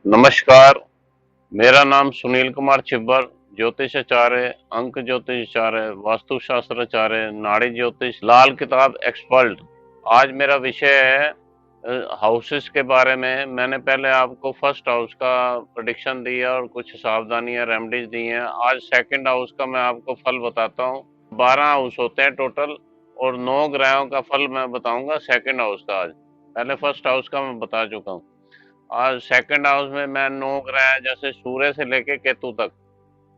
नमस्कार। मेरा नाम सुनील कुमार छिब्बर, ज्योतिषाचार्य, अंक ज्योतिषाचार्य, वास्तुशास्त्राचार्य, नाड़ी ज्योतिष, लाल किताब एक्सपर्ट। आज मेरा विषय है हाउसेस के बारे में। मैंने पहले आपको फर्स्ट हाउस का प्रेडिक्शन दिया और कुछ सावधानियां रेमेडीज दी हैं। आज सेकंड हाउस का मैं आपको फल बताता हूँ। 12 हाउस होते हैं टोटल और 9 ग्रहों का फल मैं बताऊंगा सेकंड हाउस का। आज पहले फर्स्ट हाउस का मैं बता चुका हूँ। आज सेकंड हाउस में मैं 9 ग्रह जैसे सूर्य से लेके केतु तक।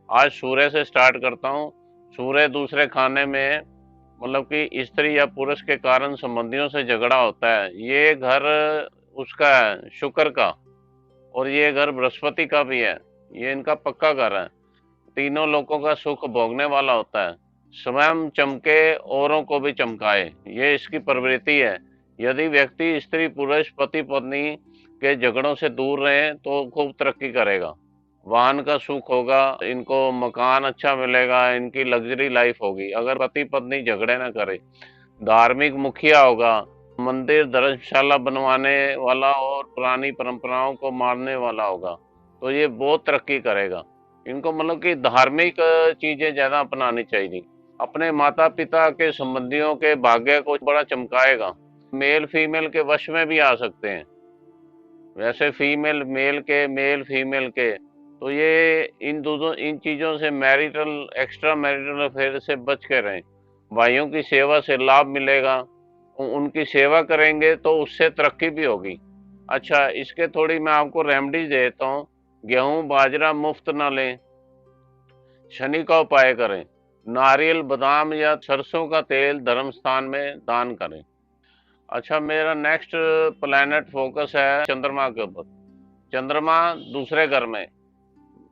आज सूर्य से स्टार्ट करता हूँ। सूर्य दूसरे खाने में, मतलब कि स्त्री या पुरुष के कारण संबंधियों से झगड़ा होता है। ये घर उसका है, शुक्र का, और ये घर बृहस्पति का भी है। ये इनका पक्का घर है। तीनों लोगों का सुख भोगने वाला होता है। स्वयं चमके औरों को भी चमकाए, ये इसकी प्रवृत्ति है। यदि व्यक्ति स्त्री पुरुष पति पत्नी के झगड़ों से दूर रहे तो खूब तरक्की करेगा। वाहन का सुख होगा, इनको मकान अच्छा मिलेगा, इनकी लग्जरी लाइफ होगी अगर पति पत्नी झगड़े ना करे। धार्मिक मुखिया होगा, मंदिर धर्मशाला बनवाने वाला और पुरानी परंपराओं को मानने वाला होगा, तो ये बहुत तरक्की करेगा। इनको मतलब कि धार्मिक चीजें ज्यादा अपनानी चाहिए। अपने माता पिता के संबंधियों के भाग्य को बड़ा चमकाएगा। मेल फीमेल के वश में भी आ सकते हैं। वैसे फीमेल मेल के, मेल फीमेल के, तो ये इन चीजों से मैरिटल एक्स्ट्रा मैरिटल अफेयर से बच के रहें। भाइयों की सेवा से लाभ मिलेगा। उनकी सेवा करेंगे तो उससे तरक्की भी होगी। अच्छा, इसके थोड़ी मैं आपको रेमेडीज देता हूँ। गेहूं बाजरा मुफ्त ना लें। शनि का उपाय करें। नारियल बादाम या सरसों का तेल धर्म स्थान में दान करें। अच्छा, मेरा नेक्स्ट प्लैनेट फोकस है चंद्रमा के ऊपर। चंद्रमा दूसरे घर में,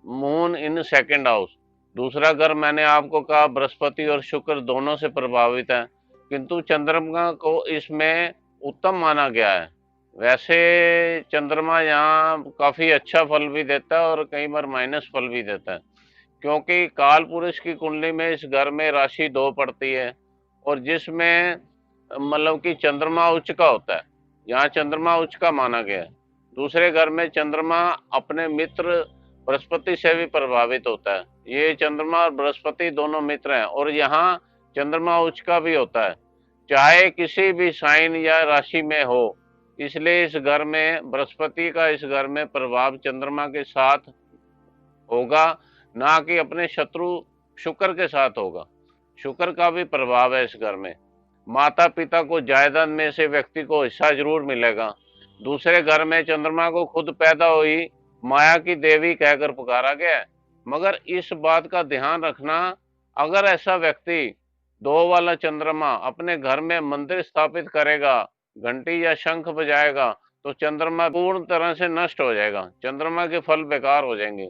मून इन सेकंड हाउस। दूसरा घर मैंने आपको कहा बृहस्पति और शुक्र दोनों से प्रभावित है, किंतु चंद्रमा को इसमें उत्तम माना गया है। वैसे चंद्रमा यहाँ काफी अच्छा फल भी देता है और कई बार माइनस फल भी देता है, क्योंकि काल पुरुष की कुंडली में इस घर में राशि 2 पड़ती है और जिसमें मतलब कि चंद्रमा उच्च का होता है। यहाँ चंद्रमा उच्च का माना गया है। दूसरे घर में चंद्रमा अपने मित्र बृहस्पति से भी प्रभावित होता है। ये चंद्रमा और बृहस्पति दोनों मित्र हैं और यहाँ चंद्रमा उच्च का भी होता है, चाहे किसी भी साइन या राशि में हो। इसलिए इस घर में बृहस्पति का इस घर में प्रभाव चंद्रमा के साथ होगा, ना कि अपने शत्रु शुक्र के साथ होगा। शुक्र का भी प्रभाव है इस घर में। माता पिता को जायदाद में से व्यक्ति को हिस्सा जरूर मिलेगा। दूसरे घर में चंद्रमा को खुद पैदा हुई माया की देवी कहकर पुकारा गया है। मगर इस बात का ध्यान रखना, अगर ऐसा व्यक्ति 2 वाला चंद्रमा अपने घर में मंदिर स्थापित करेगा, घंटी या शंख बजाएगा, तो चंद्रमा पूर्ण तरह से नष्ट हो जाएगा। चंद्रमा के फल बेकार हो जाएंगे।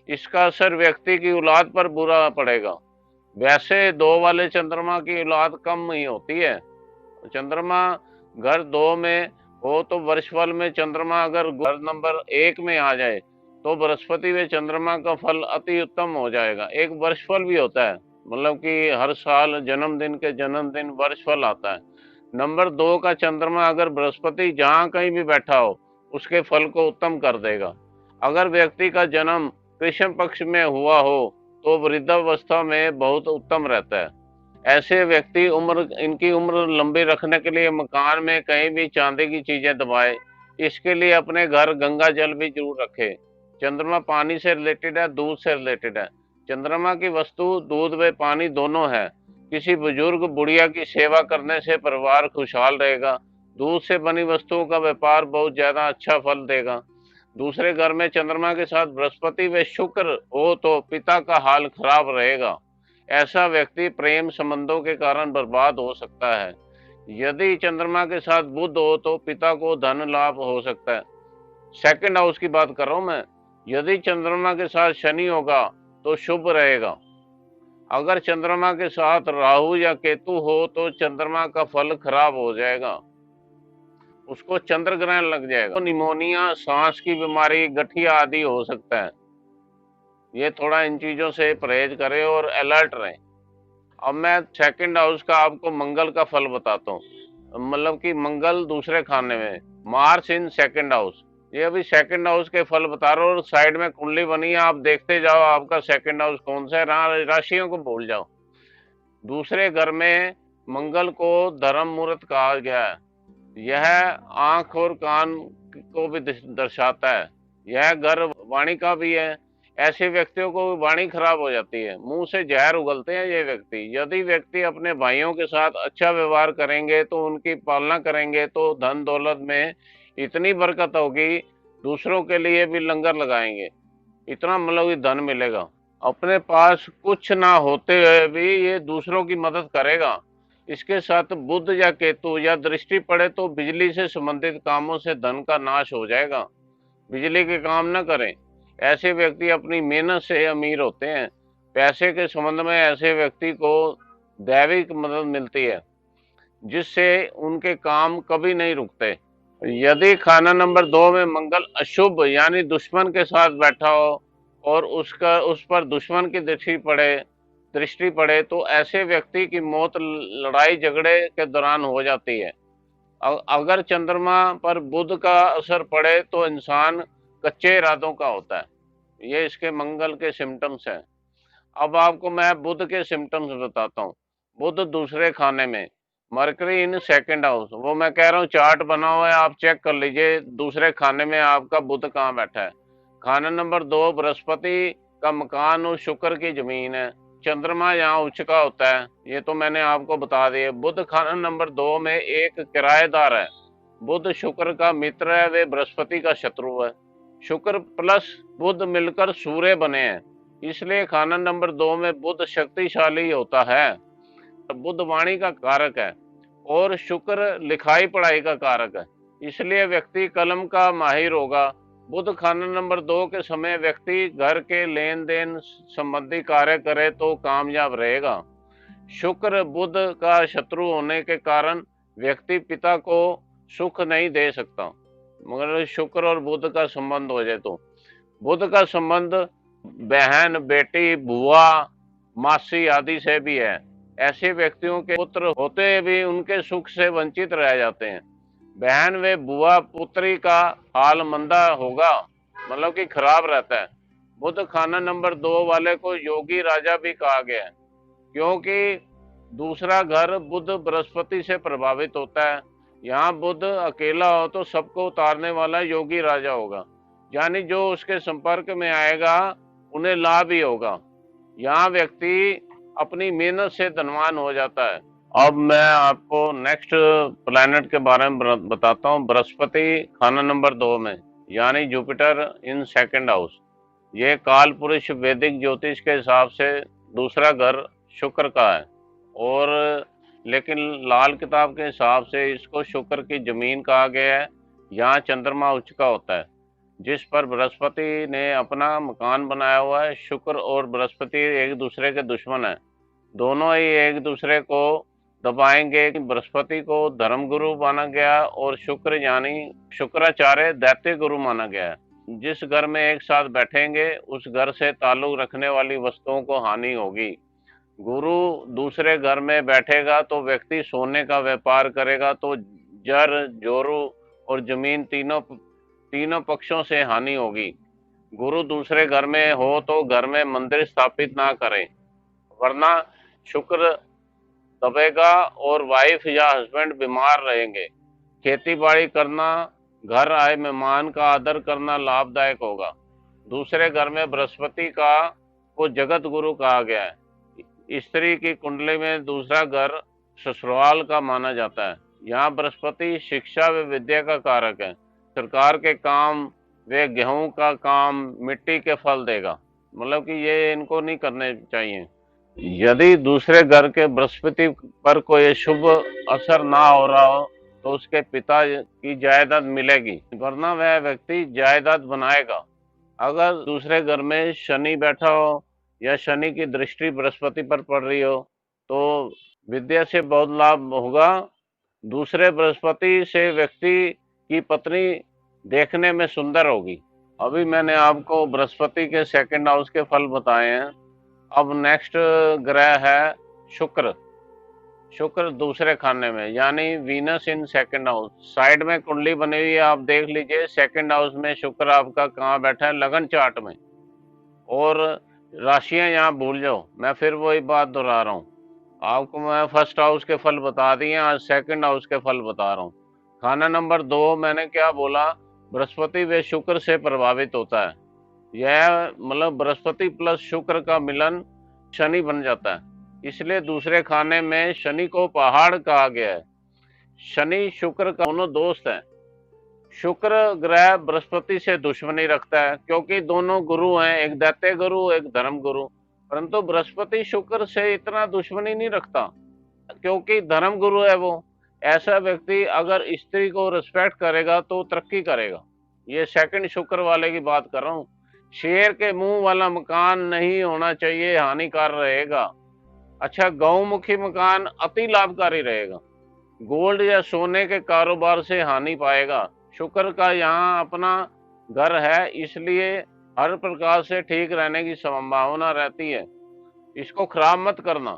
इसका असर व्यक्ति की औलाद पर बुरा पड़ेगा। वैसे 2 वाले चंद्रमा की औलाद कम ही होती है। चंद्रमा घर 2 में हो तो वर्षफल में चंद्रमा अगर घर नंबर 1 में आ जाए तो बृहस्पति व चंद्रमा का फल अति उत्तम हो जाएगा। एक वर्षफल भी होता है, मतलब कि हर साल जन्मदिन के जन्मदिन वर्षफल आता है। नंबर 2 का चंद्रमा अगर बृहस्पति जहां कहीं भी बैठा हो उसके फल को उत्तम कर देगा। अगर व्यक्ति का जन्म कृष्ण पक्ष में हुआ हो तो वृद्धावस्था में बहुत उत्तम रहता है। ऐसे व्यक्ति इनकी उम्र लंबी रखने के लिए मकान में कहीं भी चांदी की चीजें दबाए। इसके लिए अपने घर गंगा जल भी जरूर रखे। चंद्रमा पानी से रिलेटेड है, दूध से रिलेटेड है। चंद्रमा की वस्तु दूध व पानी दोनों है। किसी बुजुर्ग बुढ़िया की सेवा करने से परिवार खुशहाल रहेगा। दूध से बनी वस्तुओं का व्यापार बहुत ज्यादा अच्छा फल देगा। दूसरे घर में चंद्रमा के साथ बृहस्पति व शुक्र हो तो पिता का हाल खराब रहेगा। ऐसा व्यक्ति प्रेम संबंधों के कारण बर्बाद हो सकता है। यदि चंद्रमा के साथ बुध हो तो पिता को धन लाभ हो सकता है। सेकंड हाउस की बात कर रहा हूं मैं। यदि चंद्रमा के साथ शनि होगा तो शुभ रहेगा। अगर चंद्रमा के साथ राहु या केतु हो तो चंद्रमा का फल खराब हो जाएगा, उसको चंद्र ग्रहण लग जाएगा, तो निमोनिया, सांस की बीमारी, गठिया आदि हो सकता है। ये थोड़ा इन चीजों से परहेज करें और अलर्ट रहें। अब मैं सेकंड हाउस का आपको मंगल का फल बताता हूँ। मतलब कि मंगल दूसरे खाने में, मार्स इन सेकंड हाउस, ये अभी सेकंड हाउस के फल बता रहा हूँ, और साइड में कुंडली बनी है, आप देखते जाओ आपका सेकंड हाउस कौन सा है, राशियों को भूल जाओ। दूसरे घर में मंगल को धर्म मुहूर्त कहा गया है। यह आंख और कान को भी दर्शाता है। यह घर वाणी का भी है। ऐसे व्यक्तियों को वाणी खराब हो जाती है, मुंह से जहर उगलते हैं ये व्यक्ति। यदि व्यक्ति अपने भाइयों के साथ अच्छा व्यवहार करेंगे, तो उनकी पालना करेंगे, तो धन दौलत में इतनी बरकत होगी, दूसरों के लिए भी लंगर लगाएंगे, इतना मतलब कि धन मिलेगा। अपने पास कुछ ना होते हुए भी ये दूसरों की मदद करेगा। इसके साथ बुध या केतु या दृष्टि पड़े तो बिजली से संबंधित कामों से धन का नाश हो जाएगा। बिजली के काम न करें। ऐसे व्यक्ति अपनी मेहनत से अमीर होते हैं। पैसे के संबंध में ऐसे व्यक्ति को दैविक मदद मिलती है, जिससे उनके काम कभी नहीं रुकते। यदि खाना नंबर 2 में मंगल अशुभ यानी दुश्मन के साथ बैठा हो और उस पर दुश्मन की दृष्टि पड़े तो ऐसे व्यक्ति की मौत लड़ाई झगड़े के दौरान हो जाती है। अगर चंद्रमा पर बुध का असर पड़े तो इंसान कच्चे इरादों का होता है। ये इसके मंगल के सिम्टम्स हैं। अब आपको मैं बुध के सिम्टम्स बताता हूँ। बुध दूसरे खाने में, मरकरी इन सेकंड हाउस, वो मैं कह रहा हूँ चार्ट बना हुआ है, आप चेक कर लीजिए दूसरे खाने में आपका बुध कहाँ बैठा है। खाना नंबर 2 बृहस्पति का मकान और शुक्र की जमीन है। चंद्रमा यहाँ उच्च का होता है, ये तो मैंने आपको बता दिया। बुध खाना नंबर 2 में एक किराएदार है। बुध शुक्र का मित्र है, वे बृहस्पति का शत्रु है। शुक्र प्लस बुध मिलकर सूर्य बने हैं, इसलिए खाना नंबर 2 में बुध शक्तिशाली होता है। बुध वाणी का कारक है और शुक्र लिखाई पढ़ाई का कारक है, इसलिए व्यक्ति कलम का माहिर होगा। बुध खाना नंबर 2 के समय व्यक्ति घर के लेन देन संबंधी कार्य करे तो कामयाब रहेगा। शुक्र बुध का शत्रु होने के कारण व्यक्ति पिता को सुख नहीं दे सकता, मगर शुक्र और बुध का संबंध हो जाए तो। बुध का संबंध बहन, बेटी, बुआ, मासी आदि से भी है। ऐसे व्यक्तियों के पुत्र होते भी उनके सुख से वंचित रह जाते हैं। बहन व बुआ पुत्री का हाल मंदा होगा, मतलब कि खराब रहता है। बुध खाना नंबर 2 वाले को योगी राजा भी कहा गया है, क्योंकि दूसरा घर बुध बृहस्पति से प्रभावित होता है। यहाँ बुध अकेला हो तो सबको उतारने वाला योगी राजा होगा, यानी जो उसके संपर्क में आएगा उन्हें लाभ ही होगा। यहाँ व्यक्ति अपनी मेहनत से धनवान हो जाता है। अब मैं आपको नेक्स्ट प्लैनेट के बारे में बताता हूँ। बृहस्पति खाना नंबर 2 में, यानी जुपिटर इन सेकंड हाउस। ये काल पुरुष वैदिक ज्योतिष के हिसाब से दूसरा घर शुक्र का है, और लेकिन लाल किताब के हिसाब से इसको शुक्र की जमीन कहा गया है। यहाँ चंद्रमा उच्च का होता है, जिस पर बृहस्पति ने अपना मकान बनाया हुआ है। शुक्र और बृहस्पति एक दूसरे के दुश्मन हैं, दोनों ही एक दूसरे को दबाएंगे। बृहस्पति को धर्म गुरु माना गया और शुक्र यानी शुक्राचार्य दैत्य गुरु माना गया है। जिस घर में एक साथ बैठेंगे उस घर से ताल्लुक रखने वाली वस्तुओं को हानि होगी। गुरु दूसरे घर में बैठेगा तो व्यक्ति सोने का व्यापार करेगा तो जर, जोरू और जमीन तीनों पक्षों से हानि होगी। गुरु दूसरे घर में हो तो घर में मंदिर स्थापित ना करें, वरना शुक्र दबेगा और वाइफ या हस्बैंड बीमार रहेंगे। खेती बाड़ी करना, घर आए मेहमान का आदर करना लाभदायक होगा। दूसरे घर में बृहस्पति को जगत गुरु कहा गया है। स्त्री की कुंडली में दूसरा घर ससुराल का माना जाता है। यहाँ बृहस्पति शिक्षा व विद्या का कारक है। सरकार के काम व गेहूं का काम मिट्टी के फल देगा, मतलब कि ये इनको नहीं करने चाहिए। यदि दूसरे घर के बृहस्पति पर कोई शुभ असर ना हो रहा हो तो उसके पिता की जायदाद मिलेगी, वरना वह व्यक्ति जायदाद बनाएगा। अगर दूसरे घर में शनि बैठा हो या शनि की दृष्टि बृहस्पति पर पड़ रही हो तो विद्या से बहुत लाभ होगा। दूसरे बृहस्पति से व्यक्ति की पत्नी देखने में सुंदर होगी। अभी मैंने आपको बृहस्पति के सेकंड हाउस के फल बताए हैं। अब नेक्स्ट ग्रह है शुक्र। शुक्र दूसरे खाने में, यानी Venus in second house. Side में कुंडली बनी हुई है, आप देख लीजिए सेकंड हाउस में शुक्र आपका कहाँ बैठा है, लगन चार्ट में। और राशियां यहाँ भूल जाओ, मैं फिर वही बात दोहरा रहा हूँ। आपको मैं फर्स्ट हाउस के फल बता दिए, आज सेकंड हाउस के फल बता रहा हूँ। खाना नंबर 2 मैंने क्या बोला, बृहस्पति व शुक्र से प्रभावित होता है। यह मतलब बृहस्पति प्लस शुक्र का मिलन शनि बन जाता है, इसलिए दूसरे खाने में शनि को पहाड़ कहा गया है। शनि शुक्र का दोनों दोस्त हैं। शुक्र ग्रह बृहस्पति से दुश्मनी रखता है, क्योंकि दोनों गुरु हैं, एक दैत्य गुरु एक धर्म गुरु। परंतु बृहस्पति शुक्र से इतना दुश्मनी नहीं रखता, क्योंकि धर्म गुरु है वो। ऐसा व्यक्ति अगर स्त्री को रिस्पेक्ट करेगा तो तरक्की करेगा। ये सेकंड शुक्र वाले की बात कर रहा हूँ। शेर के मुंह वाला मकान नहीं होना चाहिए, हानिकार रहेगा। अच्छा, गौमुखी मकान अति लाभकारी रहेगा। गोल्ड या सोने के कारोबार से हानि पाएगा। शुक्र का यहाँ अपना घर है, इसलिए हर प्रकार से ठीक रहने की संभावना रहती है। इसको खराब मत करना।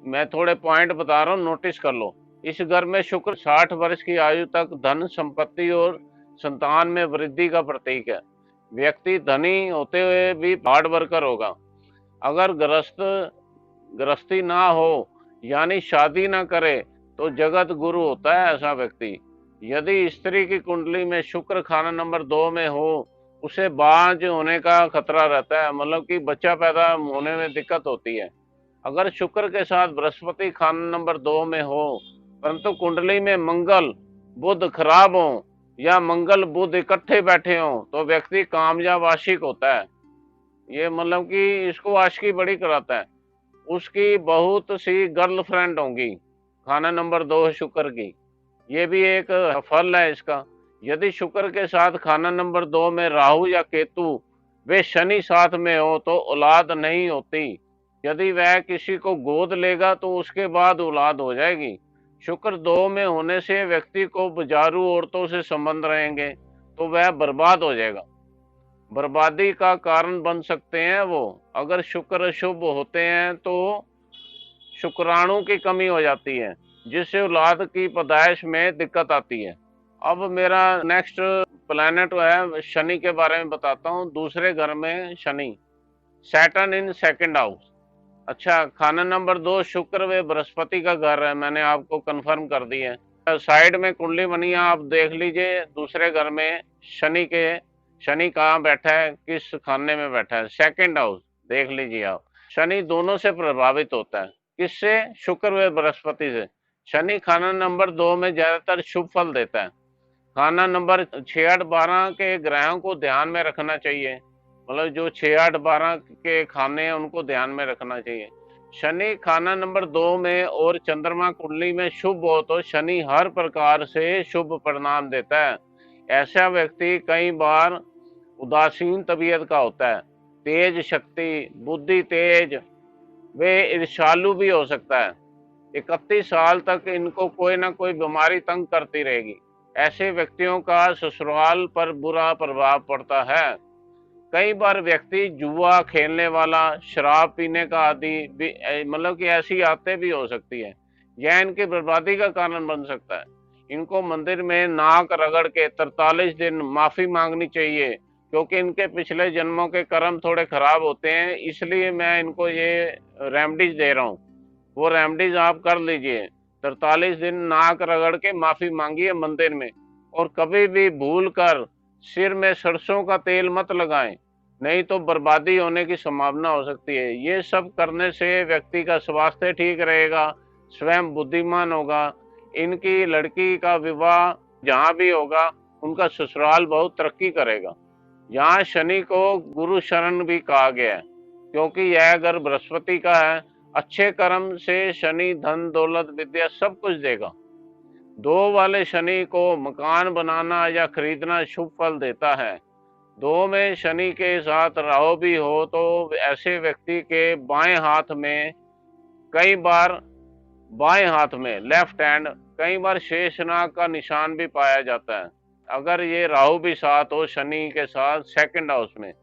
मैं थोड़े पॉइंट बता रहा हूँ, नोटिस कर लो। इस घर में शुक्र 60 वर्ष की आयु तक धन संपत्ति और संतान में वृद्धि का प्रतीक है। व्यक्ति धनी होते हुए भी हार्ड वर्कर होगा। अगर गृहस्थी ना हो, यानी शादी ना करे, तो जगत गुरु होता है ऐसा व्यक्ति। यदि स्त्री की कुंडली में शुक्र खाना नंबर 2 में हो, उसे बांझ होने का खतरा रहता है, मतलब कि बच्चा पैदा होने में दिक्कत होती है। अगर शुक्र के साथ बृहस्पति खाना नंबर 2 में हो, परंतु कुंडली में मंगल बुध खराब हो या मंगल बुध इकट्ठे बैठे हो, तो व्यक्ति कामयाब आशिक होता है। ये मतलब कि इसको आशिकी बड़ी कराता है। उसकी बहुत सी गर्लफ्रेंड होंगी, खाना नंबर 2 शुक्र की। ये भी एक फल है इसका। यदि शुक्र के साथ खाना नंबर 2 में राहु या केतु वे शनि साथ में हो, तो औलाद नहीं होती। यदि वह किसी को गोद लेगा तो उसके बाद औलाद हो जाएगी। शुक्र 2 में होने से व्यक्ति को बाजारू औरतों से संबंध रहेंगे, तो वह बर्बाद हो जाएगा, बर्बादी का कारण बन सकते हैं वो। अगर शुक्र शुभ होते हैं तो शुक्राणु की कमी हो जाती है, जिससे औलाद की पैदाइश में दिक्कत आती है। अब मेरा नेक्स्ट प्लैनेट है शनि के बारे में बताता हूँ। दूसरे घर में Shani, Saturn in second house. अच्छा, खाना नंबर 2 शुक्र व बृहस्पति का घर है, मैंने आपको कंफर्म कर दिया है। साइड में कुंडली बनी है, आप देख लीजिए। दूसरे घर में शनि कहाँ बैठा है, किस खाने में बैठा है, सेकंड हाउस देख लीजिए आप। शनि दोनों से प्रभावित होता है, किससे, शुक्र व बृहस्पति से। शनि खाना नंबर 2 में ज्यादातर शुभ फल देता है। खाना नंबर 6, 8, 12 के ग्रहों को ध्यान में रखना चाहिए, मतलब जो 6, 8, 12 के खाने हैं उनको ध्यान में रखना चाहिए। शनि खाना नंबर 2 में और चंद्रमा कुंडली में शुभ हो, तो शनि हर प्रकार से शुभ परिणाम देता है। ऐसा व्यक्ति कई बार उदासीन तबीयत का होता है, तेज शक्ति, बुद्धि तेज, वे ईर्ष्यालु भी हो सकता है। 31 साल तक इनको कोई ना कोई बीमारी तंग करती रहेगी। ऐसे व्यक्तियों का ससुराल पर बुरा प्रभाव पड़ता है। कई बार व्यक्ति जुआ खेलने वाला, शराब पीने का आदि भी, मतलब कि ऐसी आदतें भी हो सकती है। यह इनकी बर्बादी का कारण बन सकता है। इनको मंदिर में नाक रगड़ के 43 दिन माफी मांगनी चाहिए, क्योंकि इनके पिछले जन्मों के कर्म थोड़े खराब होते हैं। इसलिए मैं इनको ये रेमेडीज दे रहा हूँ, वो रेमेडीज आप कर लीजिए। 43 दिन नाक रगड़ के माफी मांगिए मंदिर में। और कभी भी भूल कर सिर में सरसों का तेल मत लगाएं, नहीं तो बर्बादी होने की संभावना हो सकती है। ये सब करने से व्यक्ति का स्वास्थ्य ठीक रहेगा, स्वयं बुद्धिमान होगा। इनकी लड़की का विवाह जहाँ भी होगा, उनका ससुराल बहुत तरक्की करेगा। यहाँ शनि को गुरु शरण भी कहा गया है, क्योंकि यह घर बृहस्पति का है। अच्छे कर्म से शनि धन दौलत विद्या सब कुछ देगा। 2 वाले शनि को मकान बनाना या खरीदना शुभ फल देता है। 2 में शनि के साथ राहु भी हो, तो ऐसे व्यक्ति के बाएं हाथ में लेफ्ट हैंड कई बार शेषनाग का निशान भी पाया जाता है। अगर ये राहु भी साथ हो शनि के साथ सेकंड हाउस में,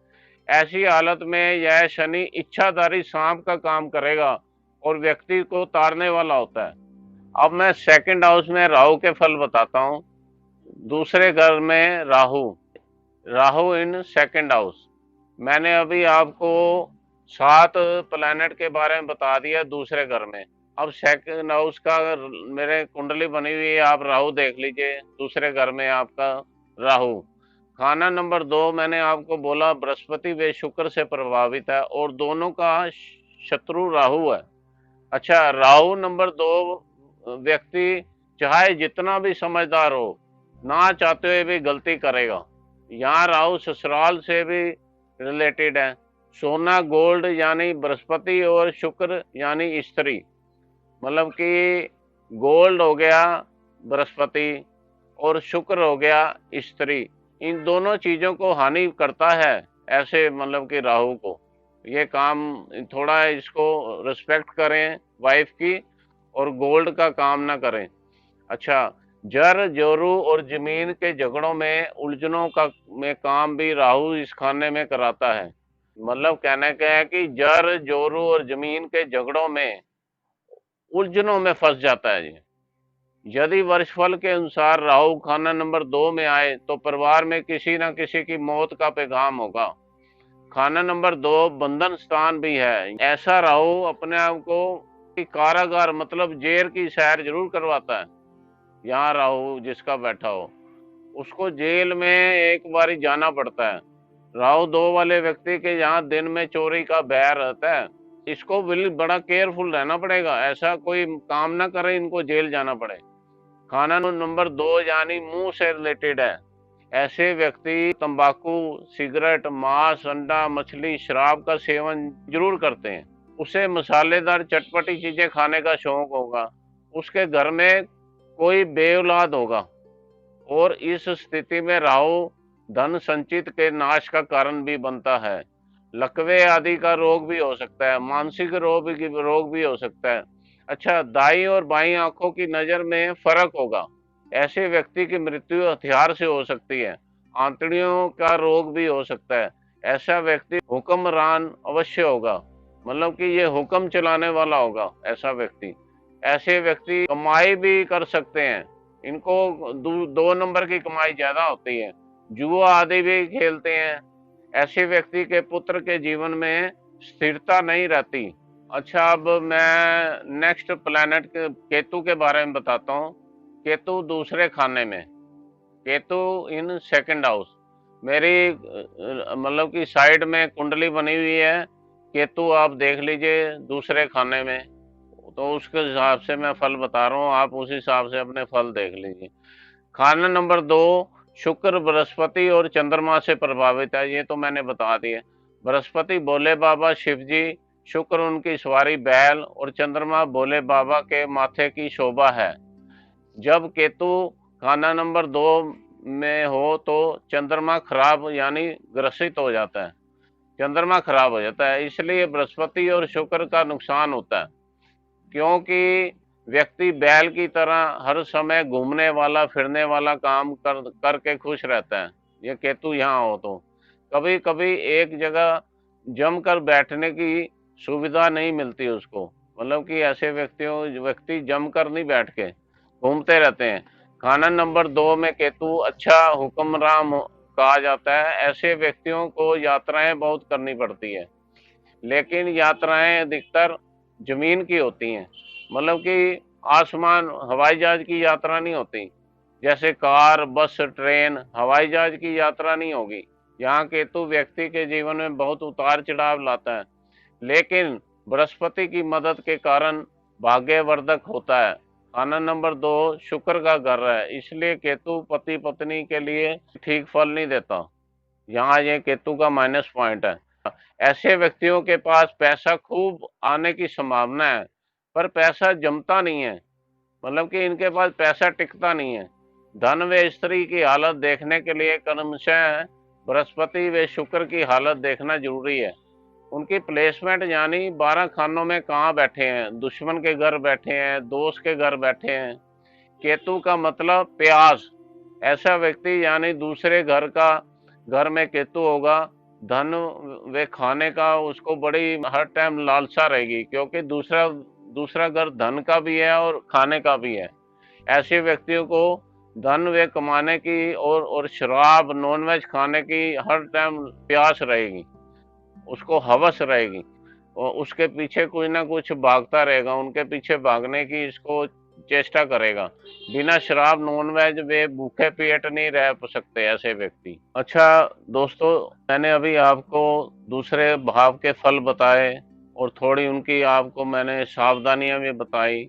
ऐसी हालत में यह शनि इच्छाधारी सांप का काम करेगा और व्यक्ति को ताड़ने वाला होता है। अब मैं सेकंड हाउस में राहु के फल बताता हूँ। दूसरे घर में Rahu, Rahu in second house. मैंने अभी आपको 7 प्लैनेट के बारे में बता दिया दूसरे घर में। अब सेकंड हाउस का मेरे कुंडली बनी हुई है, आप राहु देख लीजिए। दूसरे घर में आपका राहु। खाना नंबर 2 मैंने आपको बोला बृहस्पति व शुक्र से प्रभावित है और दोनों का शत्रु राहु है। अच्छा, राहु नंबर 2 व्यक्ति चाहे जितना भी समझदार हो, ना चाहते हुए भी गलती करेगा। यहाँ राहु ससुराल से भी रिलेटेड है। सोना गोल्ड यानी बृहस्पति और शुक्र यानी स्त्री, मतलब कि गोल्ड हो गया बृहस्पति और शुक्र हो गया स्त्री। इन दोनों चीजों को हानि करता है ऐसे, मतलब कि राहु को। ये काम थोड़ा इसको रिस्पेक्ट करें वाइफ की, और गोल्ड का काम ना करें। अच्छा, जर जोरू और जमीन के झगड़ों में उलझनों का में काम भी राहु इस खाने में कराता है। मतलब कहने का है कि जर जोरू और जमीन के झगड़ों में उलझनों में फंस जाता है जी। यदि वर्षफल के अनुसार राहु खाना नंबर 2 में आए तो परिवार में किसी न किसी की मौत का पैगाम होगा। खाना नंबर 2 बंधन स्थान भी है। ऐसा राहु अपने आप को कारागार मतलब जेल की सैर जरूर करवाता है। यहाँ राहु जिसका बैठा हो उसको जेल में एक बारी जाना पड़ता है। राहु 2 वाले व्यक्ति के यहाँ दिन में चोरी का भय रहता है। इसको बड़ा केयरफुल रहना पड़ेगा, ऐसा कोई काम ना करे इनको जेल जाना पड़े। खाना नंबर 2 यानी मुंह से रिलेटेड है। ऐसे व्यक्ति तंबाकू, सिगरेट, मांस, अंडा, मछली, शराब का सेवन जरूर करते हैं। उसे मसालेदार चटपटी चीजें खाने का शौक होगा। उसके घर में कोई बेऔलाद होगा और इस स्थिति में राहु धन संचित के नाश का कारण भी बनता है। लकवे आदि का रोग भी हो सकता है, मानसिक रोग भी हो सकता है। अच्छा, दाई और बाई आंखों की नजर में फर्क होगा। ऐसे व्यक्ति की मृत्यु हथियार से हो सकती है। आंतड़ियों का रोग भी हो सकता है। ऐसा व्यक्ति हुक्मरान अवश्य होगा, मतलब कि ये हुक्म चलाने वाला होगा ऐसा व्यक्ति। ऐसे व्यक्ति कमाई भी कर सकते हैं, इनको 2 नंबर की कमाई ज्यादा होती है। जुआ आदि भी खेलते हैं। ऐसे व्यक्ति के पुत्र के जीवन में स्थिरता नहीं रहती। अच्छा, अब मैं नेक्स्ट प्लैनेट केतु के बारे में बताता हूँ। केतु दूसरे खाने में, केतु इन सेकंड हाउस। मेरी मतलब कि साइड में कुंडली बनी हुई है, केतु आप देख लीजिए दूसरे खाने में, तो उसके हिसाब से मैं फल बता रहा हूँ, आप उस हिसाब से अपने फल देख लीजिए। खाना नंबर 2 शुक्र, बृहस्पति और चंद्रमा से प्रभावित है, ये तो मैंने बता दिया। बृहस्पति भोले बाबा शिव जी, शुक्र उनकी सवारी बैल और चंद्रमा भोले बाबा के माथे की शोभा है। जब केतु खाना नंबर 2 में हो तो चंद्रमा खराब यानी ग्रसित हो जाता है, चंद्रमा खराब हो जाता है। इसलिए बृहस्पति और शुक्र का नुकसान होता है, क्योंकि व्यक्ति बैल की तरह हर समय घूमने वाला फिरने वाला काम करके खुश रहता है। ये केतु यहाँ हो तो कभी कभी एक जगह जमकर बैठने की सुविधा नहीं मिलती उसको, मतलब कि ऐसे व्यक्ति जमकर नहीं बैठ के घूमते रहते हैं। खाना नंबर 2 में केतु अच्छा हुक्मरान कहा जाता है। ऐसे व्यक्तियों को यात्राएं बहुत करनी पड़ती है, लेकिन यात्राएं अधिकतर जमीन की होती हैं, मतलब कि आसमान हवाई जहाज की यात्रा नहीं होती। जैसे कार, बस, ट्रेन, हवाई जहाज की यात्रा नहीं होगी। यहाँ केतु व्यक्ति के जीवन में बहुत उतार चढ़ाव लाता है, लेकिन बृहस्पति की मदद के कारण भाग्यवर्धक होता है। खाना नंबर 2 शुक्र का घर है, इसलिए केतु पति पत्नी के लिए ठीक फल नहीं देता। यहाँ ये केतु का माइनस पॉइंट है। ऐसे व्यक्तियों के पास पैसा खूब आने की संभावना है, पर पैसा जमता नहीं है, मतलब कि इनके पास पैसा टिकता नहीं है। धन व स्त्री की हालत देखने के लिए क्रमशः बृहस्पति व शुक्र की हालत देखना जरूरी है। उनकी प्लेसमेंट यानी 12 खानों में कहाँ बैठे हैं, दुश्मन के घर बैठे हैं, दोस्त के घर बैठे हैं। केतु का मतलब प्यास। ऐसा व्यक्ति यानी दूसरे घर में केतु होगा, धन व खाने का उसको बड़ी हर टाइम लालसा रहेगी, क्योंकि दूसरा दूसरा घर धन का भी है और खाने का भी है। ऐसे व्यक्तियों को धन वे कमाने की और शराब नॉनवेज खाने की हर टाइम प्यास रहेगी, उसको हवस रहेगी और उसके पीछे कुछ ना कुछ भागता रहेगा, उनके पीछे भागने की इसको चेष्टा करेगा। बिना शराब नॉनवेज वे भूखे पेट नहीं रह सकते ऐसे व्यक्ति। अच्छा दोस्तों, मैंने अभी आपको दूसरे भाव के फल बताए और थोड़ी उनकी आपको मैंने सावधानियां भी बताई।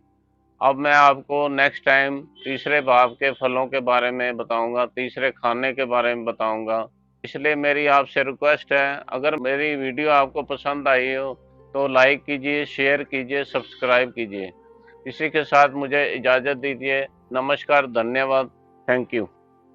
अब मैं आपको नेक्स्ट टाइम तीसरे भाव के फलों के बारे में बताऊंगा, तीसरे खाने के बारे में बताऊंगा। इसलिए मेरी आपसे रिक्वेस्ट है, अगर मेरी वीडियो आपको पसंद आई हो तो लाइक कीजिए, शेयर कीजिए, सब्सक्राइब कीजिए। इसी के साथ मुझे इजाज़त दीजिए। नमस्कार, धन्यवाद, थैंक यू।